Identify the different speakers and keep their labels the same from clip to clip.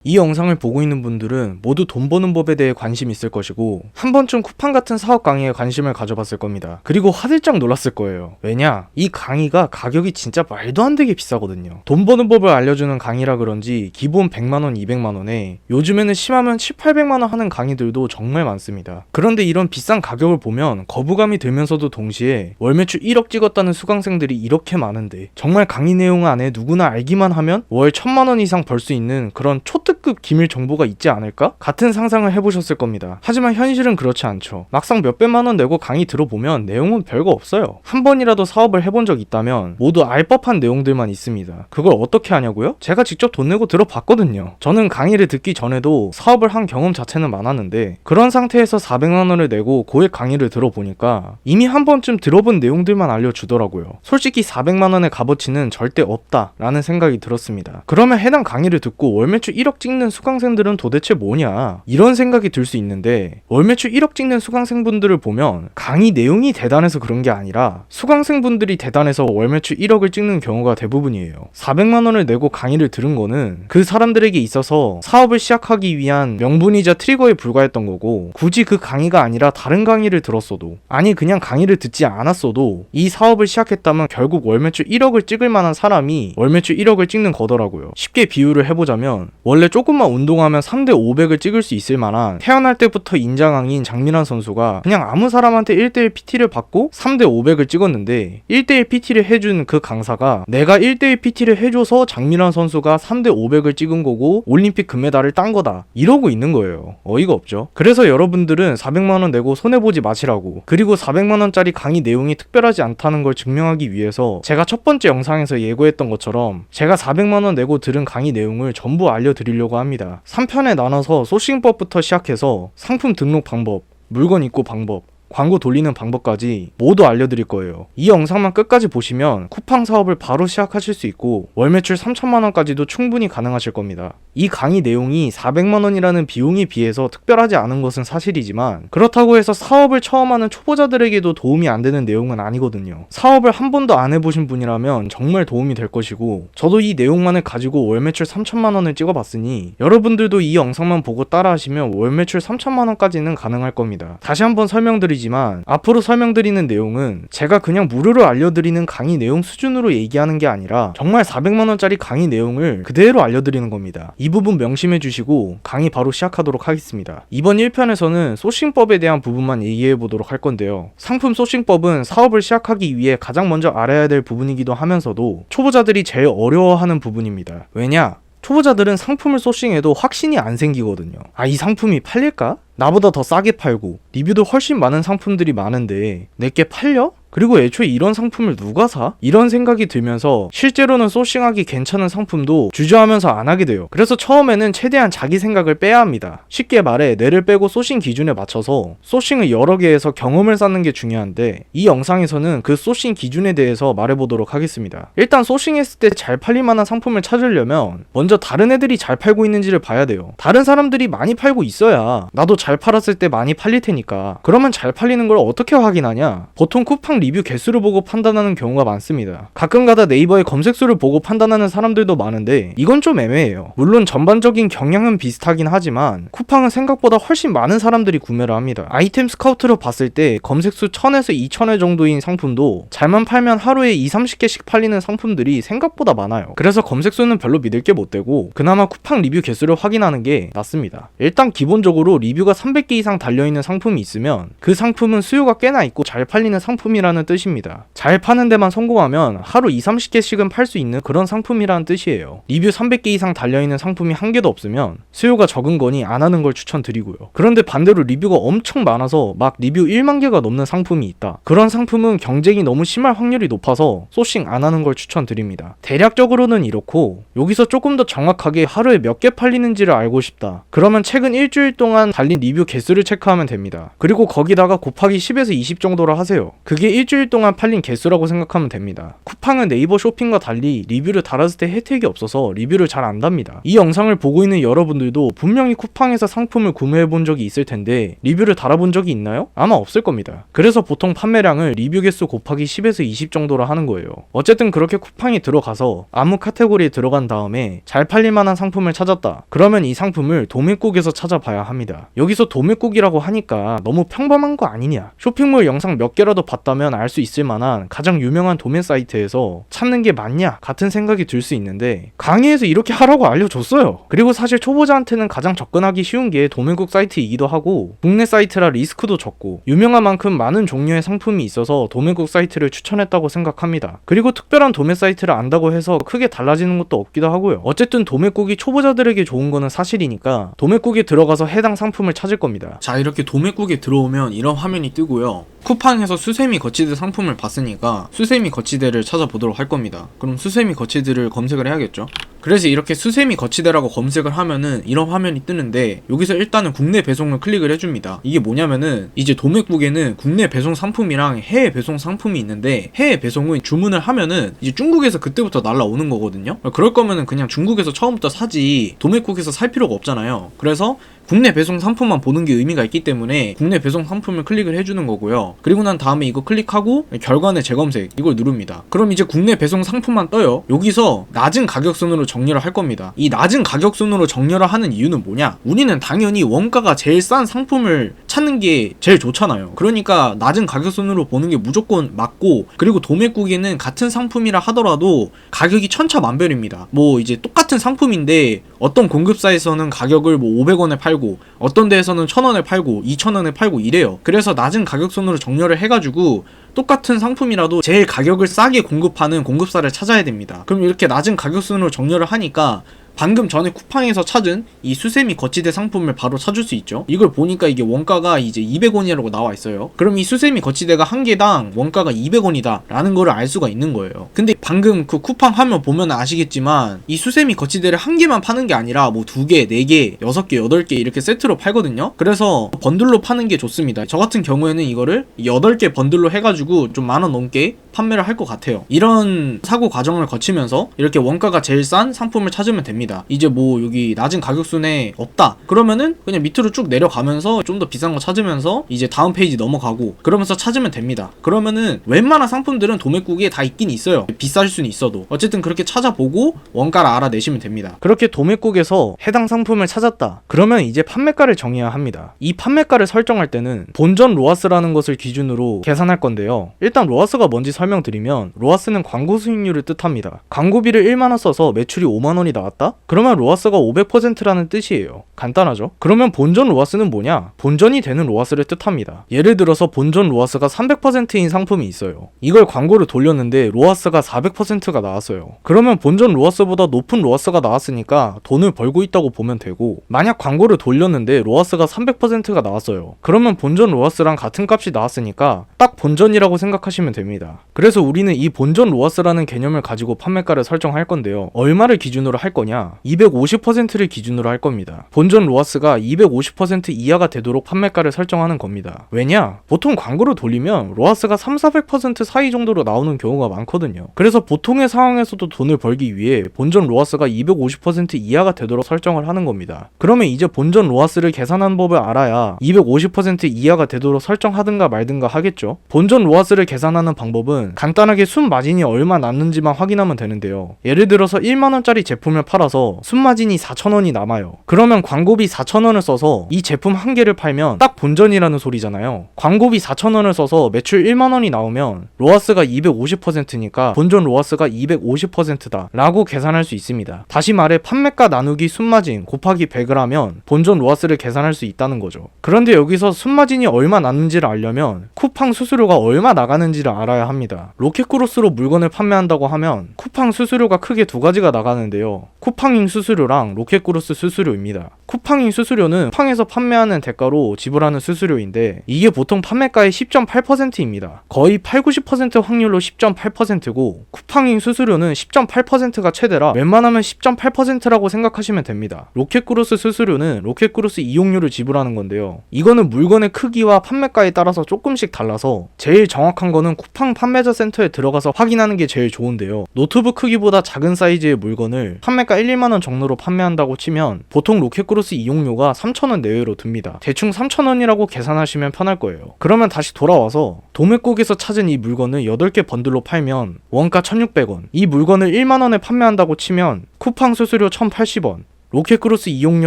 Speaker 1: 이 영상을 보고 있는 분들은 모두 돈 버는 법에 대해 관심이 있을 것이고 한 번쯤 쿠팡 같은 사업 강의에 관심을 가져봤을 겁니다. 그리고 화들짝 놀랐을 거예요. 왜냐? 이 강의가 가격이 진짜 말도 안 되게 비싸거든요. 돈 버는 법을 알려주는 강의라 그런지 기본 100만원, 200만원에 요즘에는 심하면 7, 800만원 하는 강의들도 정말 많습니다. 그런데 이런 비싼 가격을 보면 거부감이 들면서도 동시에 월 매출 1억 찍었다는 수강생들이 이렇게 많은데 정말 강의 내용 안에 누구나 알기만 하면 월 1000만원 이상 벌 수 있는 그런 초특급 기밀 정보가 있지 않을까? 같은 상상을 해보셨을 겁니다. 하지만 현실은 그렇지 않죠. 막상 몇백만원 내고 강의 들어보면 내용은 별거 없어요. 한 번이라도 사업을 해본 적 있다면 모두 알 법한 내용들만 있습니다. 그걸 어떻게 하냐고요? 제가 직접 돈 내고 들어봤거든요. 저는 강의를 듣기 전에도 사업을 한 경험 자체는 많았는데 그런 상태에서 400만원을 내고 고액 강의를 들어보니까 이미 한 번쯤 들어본 내용들만 알려주더라고요. 솔직히 400만원의 값어치는 절대 없다라는 생각이 들었습니다. 그러면 해당 강의를 듣고 월 매출 1억 찍는 수강생들은 도대체 뭐냐? 이런 생각이 들 수 있는데 월 매출 1억 찍는 수강생분들을 보면 강의 내용이 대단해서 그런 게 아니라 수강생분들이 대단해서 월 매출 1억을 찍는 경우가 대부분이에요. 400만원을 내고 강의를 들은 거는 그 사람들에게 있어서 사업을 시작하기 위한 명분이자 트리거에 불과했던 거고 굳이 그 강의가 아니라 다른 강의를 들었어도 아니 그냥 강의를 듣지 않았어도 이 사업을 시작했다면 결국 월 매출 1억을 찍을 만한 사람이 월 매출 1억을 찍는 거더라고요. 쉽게 비유를 해보자면 원래 조금만 운동하면 3대 500을 찍을 수 있을 만한 태어날 때부터 인자강인 장민환 선수가 그냥 아무 사람한테 1대1 PT를 받고 3대 500을 찍었는데 1대1 PT를 해준 그 강사가 내가 1대1 PT를 해줘서 장민환 선수가 3대 500을 찍은 거고 올림픽 금메달을 딴 거다 이러고 있는 거예요. 어이가 없죠. 그래서 여러분들은 400만원 내고 손해보지 마시라고 그리고 400만원짜리 강의 내용이 특별하지 않다는 걸 증명하기 위해서 제가 첫 번째 영상에서 예고했던 것처럼 제가 400만원 내고 들은 강의 내용을 전부 알려드리려고 합니다. 3편에 나눠서 소싱법부터 시작해서 상품 등록 방법, 물건 입고 방법, 광고 돌리는 방법까지 모두 알려드릴 거예요. 이 영상만 끝까지 보시면 쿠팡 사업을 바로 시작하실 수 있고 월 매출 3천만원까지도 충분히 가능하실 겁니다. 이 강의 내용이 400만원이라는 비용에 비해서 특별하지 않은 것은 사실이지만 그렇다고 해서 사업을 처음 하는 초보자들에게도 도움이 안 되는 내용은 아니거든요. 사업을 한 번도 안 해보신 분이라면 정말 도움이 될 것이고 저도 이 내용만을 가지고 월 매출 3천만원을 찍어봤으니 여러분들도 이 영상만 보고 따라하시면 월 매출 3천만원까지는 가능할 겁니다. 다시 한번 설명드리지만 앞으로 설명드리는 내용은 제가 그냥 무료로 알려드리는 강의 내용 수준으로 얘기하는 게 아니라 정말 400만원짜리 강의 내용을 그대로 알려드리는 겁니다. 이 부분 명심해 주시고 강의 바로 시작하도록 하겠습니다. 이번 1편에서는 소싱법에 대한 부분만 얘기해 보도록 할 건데요. 상품 소싱법은 사업을 시작하기 위해 가장 먼저 알아야 될 부분이기도 하면서도 초보자들이 제일 어려워하는 부분입니다. 왜냐? 초보자들은 상품을 소싱해도 확신이 안 생기거든요. 이 상품이 팔릴까? 나보다 더 싸게 팔고 리뷰도 훨씬 많은 상품들이 많은데 내게 팔려? 그리고 애초에 이런 상품을 누가 사? 이런 생각이 들면서 실제로는 소싱하기 괜찮은 상품도 주저하면서 안 하게 돼요. 그래서 처음에는 최대한 자기 생각을 빼야 합니다. 쉽게 말해 뇌를 빼고 소싱 기준에 맞춰서 소싱을 여러 개 해서 경험을 쌓는 게 중요한데 이 영상에서는 그 소싱 기준에 대해서 말해보도록 하겠습니다. 일단 소싱했을 때 잘 팔릴 만한 상품을 찾으려면 먼저 다른 애들이 잘 팔고 있는지를 봐야 돼요. 다른 사람들이 많이 팔고 있어야 나도 잘 팔았을 때 많이 팔릴 테니까. 그러면 잘 팔리는 걸 어떻게 확인하냐? 보통 쿠팡 리뷰 개수를 보고 판단하는 경우가 많습니다. 가끔가다 네이버의 검색수를 보고 판단하는 사람들도 많은데 이건 좀 애매해요. 물론 전반적인 경향은 비슷하긴 하지만 쿠팡은 생각보다 훨씬 많은 사람들이 구매를 합니다. 아이템 스카우트로 봤을 때 검색수 1000에서 2000회 정도인 상품도 잘만 팔면 하루에 20-30개씩 팔리는 상품들이 생각보다 많아요. 그래서 검색수는 별로 믿을 게 못 되고 그나마 쿠팡 리뷰 개수를 확인하는 게 낫습니다. 일단 기본적으로 리뷰가 300개 이상 달려있는 상품이 있으면 그 상품은 수요가 꽤나 있고 잘 팔리는 상품이라는 뜻입니다. 잘 파는 데만 성공하면 하루 20-30개씩은 팔 수 있는 그런 상품이라는 뜻이에요. 리뷰 300개 이상 달려있는 상품이 한 개도 없으면 수요가 적은 거니 안 하는 걸 추천드리고요. 그런데 반대로 리뷰가 엄청 많아서 막 리뷰 1만 개가 넘는 상품이 있다. 그런 상품은 경쟁이 너무 심할 확률이 높아서 소싱 안 하는 걸 추천드립니다. 대략적으로는 이렇고 여기서 조금 더 정확하게 하루에 몇 개 팔리는지를 알고 싶다. 그러면 최근 일주일 동안 달린 리뷰 개수를 체크하면 됩니다. 그리고 거기다가 곱하기 10에서 20 정도로 하세요. 그게 일주일 동안 팔린 개수라고 생각하면 됩니다. 쿠팡은 네이버 쇼핑과 달리 리뷰를 달았을 때 혜택이 없어서 리뷰를 잘 안 답니다. 이 영상을 보고 있는 여러분들도 분명히 쿠팡에서 상품을 구매해 본 적이 있을 텐데 리뷰를 달아본 적이 있나요? 아마 없을 겁니다. 그래서 보통 판매량을 리뷰 개수 곱하기 10에서 20 정도로 하는 거예요. 어쨌든 그렇게 쿠팡이 들어가서 아무 카테고리에 들어간 다음에 잘 팔릴 만한 상품을 찾았다. 그러면 이 상품을 도매국에서 찾아봐야 합니다. 여기서 도매국이라고 하니까 너무 평범한 거 아니냐? 쇼핑몰 영상 몇 개라도 봤다면 알 수 있을 만한 가장 유명한 도매 사이트에서 찾는 게 맞냐? 같은 생각이 들 수 있는데 강의에서 이렇게 하라고 알려줬어요. 그리고 사실 초보자한테는 가장 접근하기 쉬운 게 도매국 사이트이기도 하고 국내 사이트라 리스크도 적고 유명한 만큼 많은 종류의 상품이 있어서 도매국 사이트를 추천했다고 생각합니다. 그리고 특별한 도매 사이트를 안다고 해서 크게 달라지는 것도 없기도 하고요. 어쨌든 도매국이 초보자들에게 좋은 거는 사실이니까 도매국에 들어가서 해당 상품을 찾을 겁니다. 자, 이렇게 도매국에 들어오면 이런 화면이 뜨고요. 쿠팡에서 수세미 거치대 상품을 봤으니까 수세미 거치대를 찾아보도록 할 겁니다. 그럼 수세미 거치대를 검색을 해야겠죠. 그래서 이렇게 수세미 거치대라고 검색을 하면은 이런 화면이 뜨는데 여기서 일단은 국내 배송을 클릭을 해줍니다. 이게 뭐냐면은 이제 도매국에는 국내 배송 상품이랑 해외 배송 상품이 있는데 해외 배송은 주문을 하면은 이제 중국에서 그때부터 날라오는 거거든요. 그럴 거면은 그냥 중국에서 처음부터 사지 도매국에서 살 필요가 없잖아요. 그래서 국내 배송 상품만 보는 게 의미가 있기 때문에 국내 배송 상품을 클릭을 해주는 거고요. 그리고 난 다음에 이거 클릭하고 결과내 재검색 이걸 누릅니다. 그럼 이제 국내 배송 상품만 떠요. 여기서 낮은 가격선으로 정렬을 할 겁니다. 이 낮은 가격선으로 정렬을 하는 이유는 뭐냐? 우리는 당연히 원가가 제일 싼 상품을 찾는 게 제일 좋잖아요. 그러니까 낮은 가격선으로 보는 게 무조건 맞고, 그리고 도매국에는 같은 상품이라 하더라도 가격이 천차만별입니다. 뭐 이제 똑같은 상품인데 어떤 공급사에서는 가격을 뭐 500원에 팔고 어떤 데에서는 1000원에 팔고 2000원에 팔고 이래요. 그래서 낮은 가격선으로 정렬을 해가지고 똑같은 상품이라도 제일 가격을 싸게 공급하는 공급사를 찾아야 됩니다. 그럼 이렇게 낮은 가격선으로 정렬을 하니까 방금 전에 쿠팡에서 찾은 이 수세미 거치대 상품을 바로 찾을 수 있죠. 이걸 보니까 이게 원가가 이제 200원이라고 나와 있어요. 그럼 이 수세미 거치대가 한 개당 원가가 200원이다 라는 거를 알 수가 있는 거예요. 근데 방금 그 쿠팡 화면 보면 아시겠지만 이 수세미 거치대를 한 개만 파는 게 아니라 뭐 2개, 4개, 6개, 8개 이렇게 세트로 팔거든요. 그래서 번들로 파는 게 좋습니다. 저 같은 경우에는 이거를 8개 번들로 해가지고 좀 10,000원 넘게 판매를 할 것 같아요. 이런 사고 과정을 거치면서 이렇게 원가가 제일 싼 상품을 찾으면 됩니다. 이제 뭐 여기 낮은 가격순에 없다 그러면은 그냥 밑으로 쭉 내려가면서 좀 더 비싼 거 찾으면서 이제 다음 페이지 넘어가고 그러면서 찾으면 됩니다. 그러면은 웬만한 상품들은 도매국에 다 있긴 있어요. 비쌀 수는 있어도 어쨌든 그렇게 찾아보고 원가를 알아내시면 됩니다. 그렇게 도매국에서 해당 상품을 찾았다 그러면 이제 판매가를 정해야 합니다. 이 판매가를 설정할 때는 본전 로아스라는 것을 기준으로 계산할 건데요. 일단 로아스가 뭔지 설명드리면 로아스는 광고 수익률을 뜻합니다. 광고비를 1만원 써서 매출이 5만원이 나왔다? 그러면 로아스가 500%라는 뜻이에요. 간단하죠? 그러면 본전 로아스는 뭐냐? 본전이 되는 로아스를 뜻합니다. 예를 들어서 본전 로아스가 300%인 상품이 있어요. 이걸 광고를 돌렸는데 로아스가 400%가 나왔어요. 그러면 본전 로아스보다 높은 로아스가 나왔으니까 돈을 벌고 있다고 보면 되고, 만약 광고를 돌렸는데 로아스가 300%가 나왔어요. 그러면 본전 로아스랑 같은 값이 나왔으니까 딱 본전이라고 생각하시면 됩니다. 그래서 우리는 이 본전 로아스라는 개념을 가지고 판매가를 설정할 건데요. 얼마를 기준으로 할 거냐? 250%를 기준으로 할 겁니다. 본전 로아스가 250% 이하가 되도록 판매가를 설정하는 겁니다. 왜냐? 보통 광고를 돌리면 로아스가 3,400% 사이 정도로 나오는 경우가 많거든요. 그래서 보통의 상황에서도 돈을 벌기 위해 본전 로아스가 250% 이하가 되도록 설정을 하는 겁니다. 그러면 이제 본전 로아스를 계산하는 법을 알아야 250% 이하가 되도록 설정하든가 말든가 하겠죠. 본전 로아스를 계산하는 방법은 간단하게 순마진이 얼마 남는지만 확인하면 되는데요. 예를 들어서 1만원짜리 제품을 팔아서 순마진이 4,000원이 남아요. 그러면 광고비 4,000원을 써서 이 제품 한 개를 팔면 딱 본전이라는 소리잖아요. 광고비 4,000원을 써서 매출 1만원이 나오면 로아스가 250%니까 본전 로아스가 250%다 라고 계산할 수 있습니다. 다시 말해 판매가 나누기 순마진 곱하기 100을 하면 본전 로아스를 계산할 수 있다는 거죠. 그런데 여기서 순마진이 얼마 남는지를 알려면 쿠팡 수수료가 얼마 나가는지를 알아야 합니다. 로켓크로스로 물건을 판매한다고 하면 쿠팡 수수료가 크게 두 가지가 나가는데요. 쿠팡잉 수수료랑 로켓크로스 수수료입니다. 쿠팡인 수수료는 쿠팡에서 판매하는 대가로 지불하는 수수료인데 이게 보통 판매가의 10.8%입니다. 거의 8-90% 확률로 10.8%고 쿠팡인 수수료는 10.8%가 최대라 웬만하면 10.8%라고 생각하시면 됩니다. 로켓크루스 수수료는 로켓크루스 이용료를 지불하는 건데요. 이거는 물건의 크기와 판매가에 따라서 조금씩 달라서 제일 정확한 거는 쿠팡 판매자 센터에 들어가서 확인하는 게 제일 좋은데요. 노트북 크기보다 작은 사이즈의 물건을 판매가 1-2만원 정도로 판매한다고 치면 보통 로켓크루스 이용료가 3,000원 내외로 듭니다. 대충 3,000원이라고 계산하시면 편할 거예요. 그러면 다시 돌아와서 도매국에서 찾은 이 물건을 8개 번들로 팔면 원가 1,600원, 이 물건을 1만원에 판매한다고 치면 쿠팡 수수료 1,080원, 로켓크루스 이용료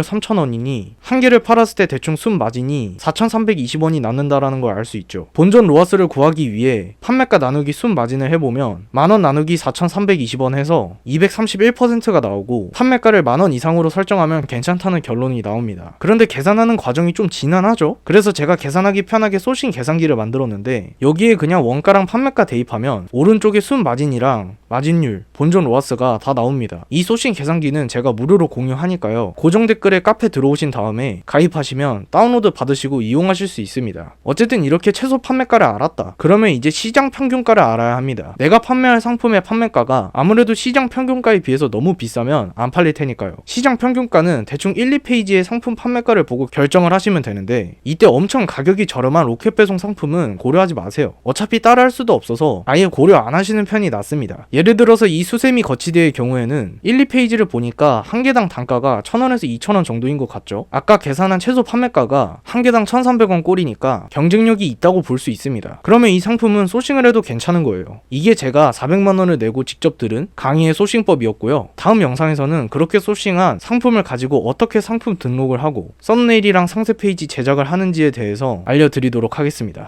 Speaker 1: 3,000원이니 한 개를 팔았을 때 대충 순 마진이 4,320원이 남는다라는 걸 알 수 있죠. 본전 로아스를 구하기 위해 판매가 나누기 순 마진을 해보면 만원 나누기 4,320원 해서 231%가 나오고 판매가를 만원 이상으로 설정하면 괜찮다는 결론이 나옵니다. 그런데 계산하는 과정이 좀 지난하죠? 그래서 제가 계산하기 편하게 소싱 계산기를 만들었는데 여기에 그냥 원가랑 판매가 대입하면 오른쪽에 순 마진이랑 마진율, 본전 로아스가 다 나옵니다. 이 소싱 계산기는 제가 무료로 공유하니까요. 고정 댓글에 카페 들어오신 다음에 가입하시면 다운로드 받으시고 이용하실 수 있습니다. 어쨌든 이렇게 최소 판매가를 알았다. 그러면 이제 시장 평균가를 알아야 합니다. 내가 판매할 상품의 판매가가 아무래도 시장 평균가에 비해서 너무 비싸면 안 팔릴 테니까요. 시장 평균가는 대충 1-2페이지의 상품 판매가를 보고 결정을 하시면 되는데 이때 엄청 가격이 저렴한 로켓 배송 상품은 고려하지 마세요. 어차피 따라할 수도 없어서 아예 고려 안 하시는 편이 낫습니다. 예를 들어서 이 수세미 거치대의 경우에는 1-2페이지를 보니까 한 개당 단가가 1,000원에서 2,000원 정도인 것 같죠? 아까 계산한 최소 판매가가 한 개당 1,300원 꼴이니까 경쟁력이 있다고 볼 수 있습니다. 그러면 이 상품은 소싱을 해도 괜찮은 거예요. 이게 제가 400만원을 내고 직접 들은 강의의 소싱법이었고요. 다음 영상에서는 그렇게 소싱한 상품을 가지고 어떻게 상품 등록을 하고 썸네일이랑 상세 페이지 제작을 하는지에 대해서 알려드리도록 하겠습니다.